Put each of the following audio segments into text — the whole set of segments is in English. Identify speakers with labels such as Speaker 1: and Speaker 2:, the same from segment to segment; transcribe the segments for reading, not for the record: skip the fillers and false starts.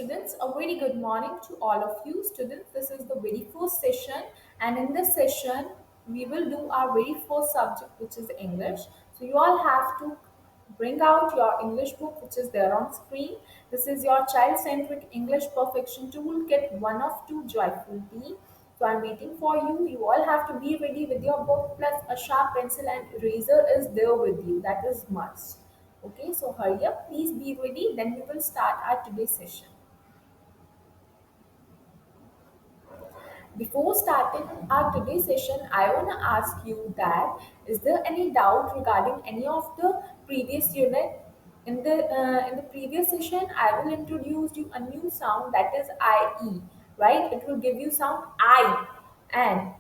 Speaker 1: students, a very good morning to all of you. Students, this is the very first session, and in this session, we will do our very first subject, which is English. So, you all have to bring out your English book, which is there on screen. This is your child centric English perfection toolkit, one of two joyful tea. So, I'm waiting for you. You all have to be ready with your book, plus a sharp pencil and eraser is there with you. That is must. Okay, so hurry up, please be ready. Then we will start our today's session. Before starting our today's session, I want to ask you that is there any doubt regarding any of the previous unit? In the previous session, I will introduce you a new sound that is IE, right? It will give you sound I, and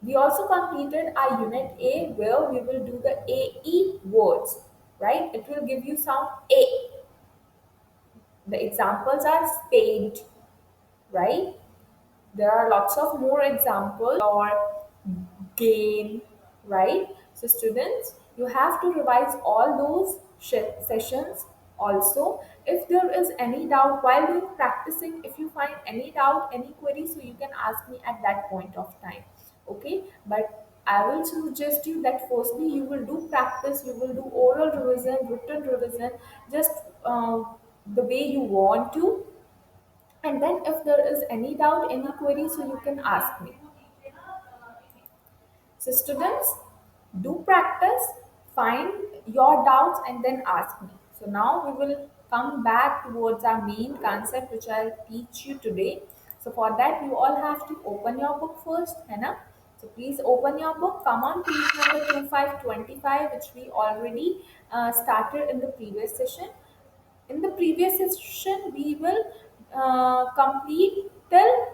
Speaker 1: we also completed our unit A where we will do the AE words, right? It will give you sound A. The examples are spade, right? There are lots of more examples or gain, right? So students, you have to revise all those sessions also. If there is any doubt while doing practicing, if you find any doubt, any query, so you can ask me at that point of time. Okay, but I will suggest you that firstly you will do practice, you will do oral revision, written revision, just the way you want to, and then if there is any doubt, any query, so you can ask me. So students, do practice, find your doubts and then ask me. So now we will come back towards our main concept which I'll teach you today. So for that you all have to open your book first, है ना? So please open your book. Come on, page number 2525, which we already started in the previous session. In the previous session, we will complete till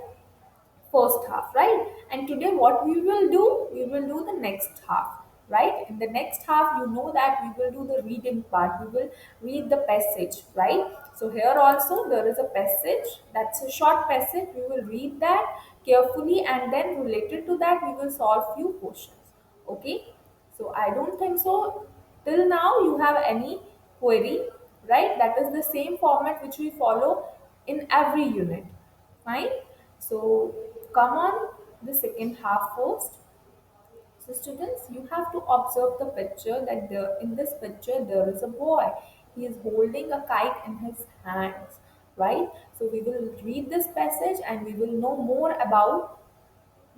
Speaker 1: first half, right? And today what we will do, we will do the next half, right? In the next half, you know that we will do the reading part, we will read the passage, right? So here also there is a passage, that's a short passage, we will read that carefully, and then related to that we will solve few questions. Okay, so I don't think so till now you have any query, right? That is the same format which we follow in every unit. Fine. So come on the second half first. So students, you have to observe the picture that in this picture there is a boy. He is holding a kite in his hands, right? So we will read this passage and we will know more about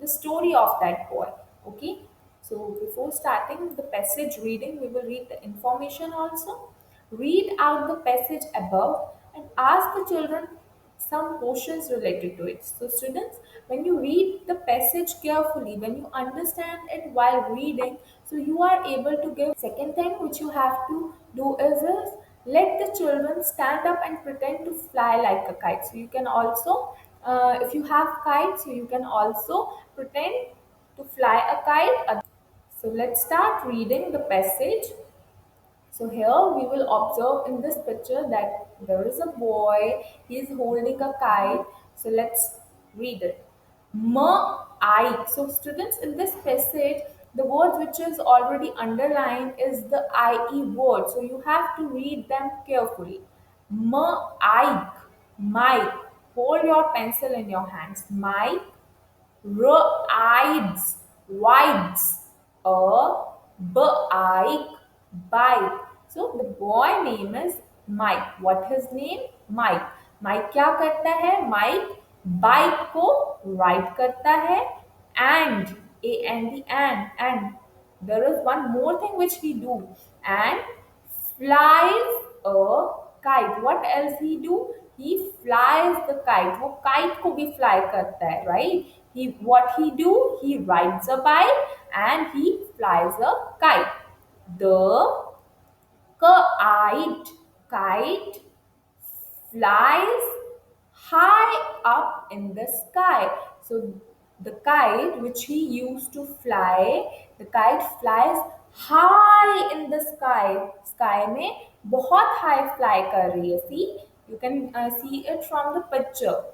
Speaker 1: the story of that boy. Okay, so before starting the passage reading, we will read the information also. Read out the passage above and ask the children some questions related to it. So students, when you read the passage carefully, when you understand it while reading, so you are able to give. Second thing which you have to do is let the children stand up and pretend to fly like a kite. So you can also, if you have kites, so you can also pretend to fly a kite. So let's start reading the passage. So here we will observe in this picture that there is a boy, he is holding a kite. So let's read it. I. So students, in this passage, the words which is already underlined is the IE word. So you have to read them carefully. I. Mike. Hold your pencil in your hands. Mike. Rides, wides, a bike, bike. So the boy name is Mike. What his name? Mike. Mike क्या करता है? Mike bike को ride करता है, and and there is one more thing which he do, and flies a kite. What else he do? He flies the kite. वो kite को भी fly करता है, right? What he do? He rides a bike and he flies a kite. The kite flies high up in the sky. So the kite which he used to fly, the kite flies high in the sky. Sky में बहुत high fly कर रही है. See, you can see it from the picture.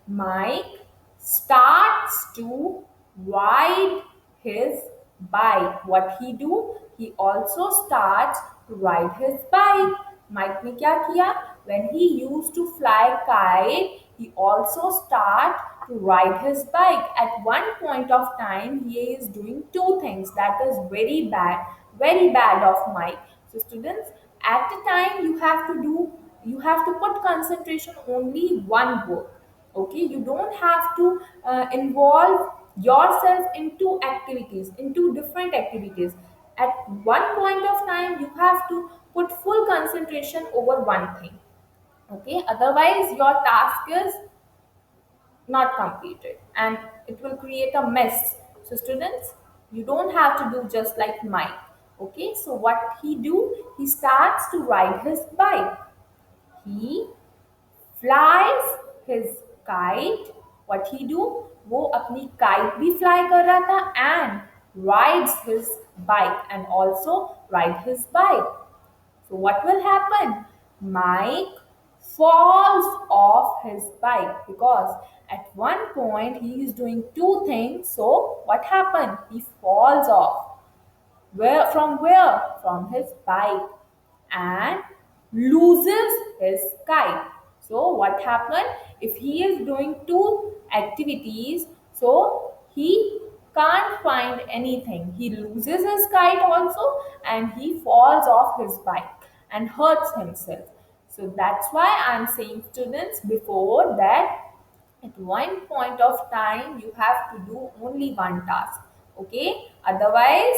Speaker 1: Mike starts to ride his bike. What he do? He also starts to ride his bike. Mike ने क्या किया? when he used to fly kite, he also start to ride his bike. At one point of time, he is doing two things that is very bad of Mike. So students, at a time you have to put concentration only one work. Okay, you don't have to involve yourself into activities, into different activities. At one point of time, you have to put full concentration over one thing. Okay, otherwise your task is not completed and it will create a mess. So students, you don't have to do just like Mike. Okay, so what he do, he starts to ride his bike. He flies his kite. What he do, वो अपनी kite भी fly कर रहा था and rides his bike and also ride his bike. So what will happen? Mike falls off his bike because at one point he is doing two things. So what happened? He falls off. Where from where? From his bike and loses his kite. So what happened? If he is doing two activities, so he can't find anything. He loses his kite also and he falls off his bike and hurts himself. So that's why I'm saying students before that at one point of time you have to do only one task. Okay, otherwise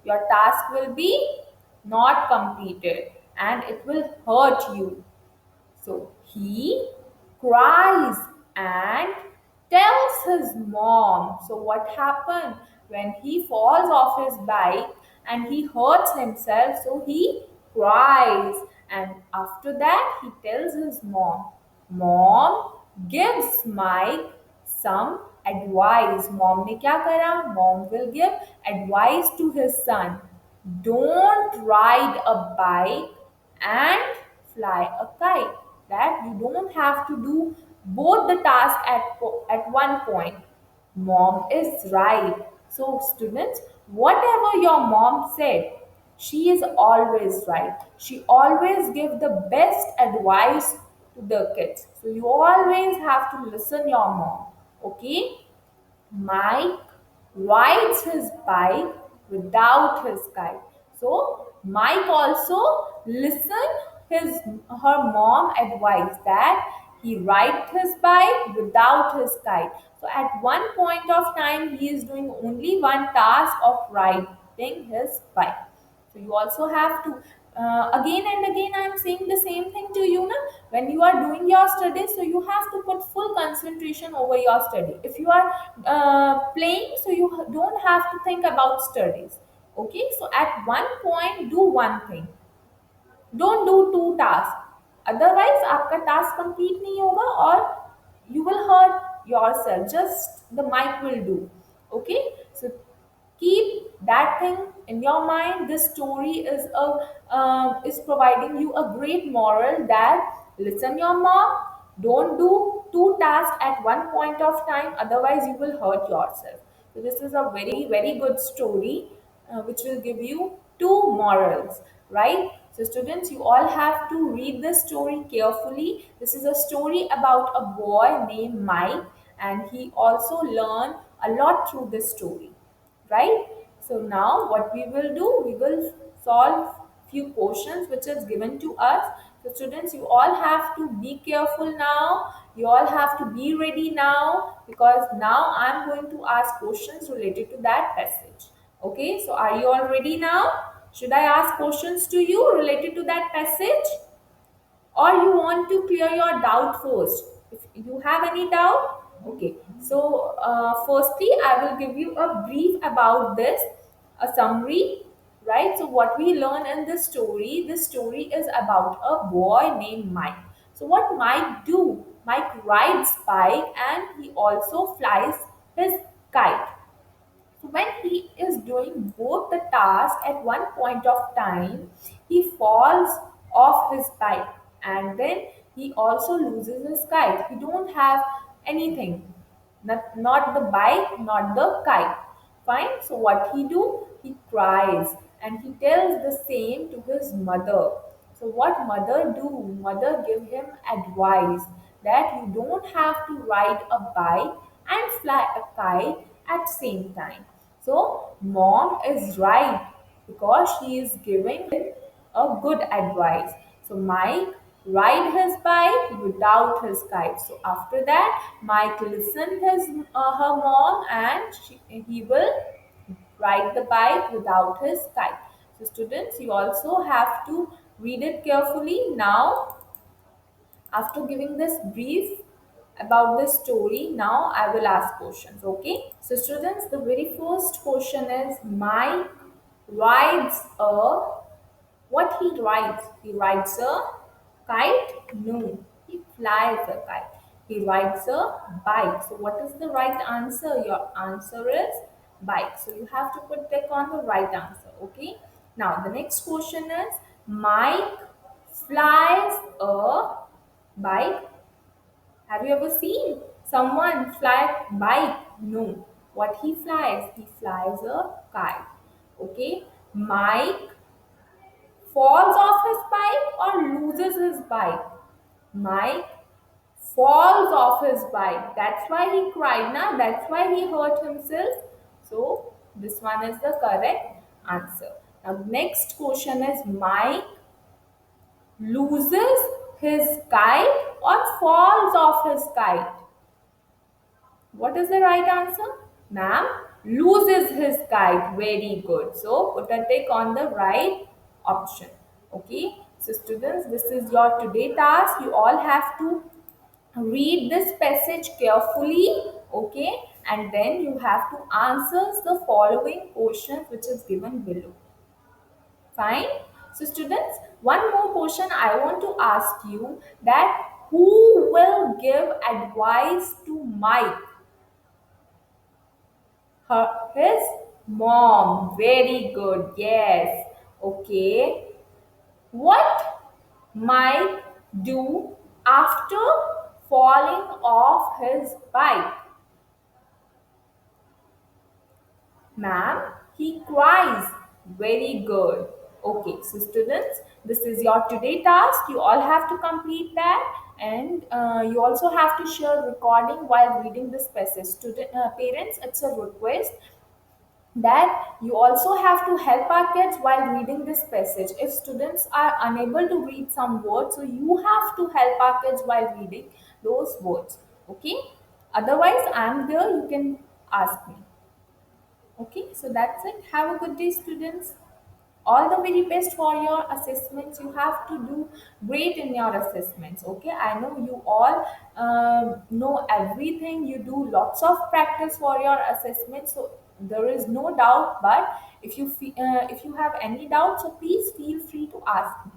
Speaker 1: your task will be not completed and it will hurt you. So he cries and tells his mom. So what happened when he falls off his bike and he hurts himself? So he cries and after that he tells his mom. Mom gives Mike some advice. Mom ने क्या करा? Mom will give advice to his son. Don't ride a bike and fly a kite. That you don't have to do both the tasks at one point. Mom is right. So students, whatever your mom said, she is always right. She always give the best advice to the kids. So you always have to listen your mom. Okay? Mike rides his bike without his kite. So Mike also listened his her mom advice that he rides his bike without his kite. So at one point of time he is doing only one task of riding his bike. So you also have to again and again I'm saying the same thing to you now. When you are doing your studies, so you have to put full concentration over your study. If you are playing, so you don't have to think about studies. Okay, so at one point do one thing, don't do two tasks, otherwise आपका task complete नहीं होगा और you will hurt yourself, just the mic will do. Okay, so keep that thing in your mind. This story is providing you a great moral that listen your mom, don't do two tasks at one point of time, otherwise you will hurt yourself. So this is a very good story which will give you two morals, right? So students, you all have to read this story carefully. This is a story about a boy named Mike and he also learned a lot through this story, right? So now what we will do, we will solve few questions which is given to us. So students, you all have to be careful now. You all have to be ready now because now I'm going to ask questions related to that passage. Okay, so are you all ready now? Should I ask questions to you related to that passage? Or you want to clear your doubt first? If you have any doubt, okay. So firstly I will give you a brief about this, a summary, right? So what we learn in this story is about a boy named Mike. So what Mike do? Mike rides bike and he also flies his kite. So when he is doing both the tasks at one point of time, he falls off his bike and then he also loses his kite. He don't have anything, not the bike, not the kite. Fine. So what he do? He cries and he tells the same to his mother. So what mother do? Mother give him advice that you don't have to ride a bike and fly a kite at same time. So mom is right because she is giving a good advice. So Mike ride his bike without his kite. So after that, Mike listened his her mom and he will ride the bike without his kite. So students, you also have to read it carefully. Now, after giving this brief about this story, now I will ask questions. Okay. So students, the very first question is, Mike rides a, what he rides? He rides a kite? No, he flies a kite. He rides a bike. So what is the right answer? Your answer is bike. So you have to put tick on the right answer. Okay. Now the next question is, Mike flies a bike. Have you ever seen someone fly bike? No. What he flies a kite. Okay. Mike falls off his bike or loses his bike? Mike falls off his bike. That's why he cried, now. That's why he hurt himself. So this one is the correct answer. Now next question is, Mike loses his kite or falls off his kite? What is the right answer? Ma'am, loses his kite. Very good. So put a tick on the right option. Okay. So students, this is your today task. You all have to read this passage carefully. Okay. And then you have to answer the following questions which is given below. Fine. So students, one more question I want to ask you, that who will give advice to Mike? His mom. Very good. Yes. Okay. What might do after falling off his bike? Ma'am, he cries. Very good. Okay, so students, this is your today task. You all have to complete that, and you also have to share recording while reading this passage. Parents, it's a request that you also have to help our kids while reading this passage. If students are unable to read some words, so you have to help our kids while reading those words. Okay. Otherwise, I'm there. You can ask me. Okay, so that's it. Have a good day, students. All the very best for your assessments. You have to do great in your assessments. Okay, I know you all know everything. You do lots of practice for your assessment, so there is no doubt. But if you if you have any doubt, so please feel free to ask me.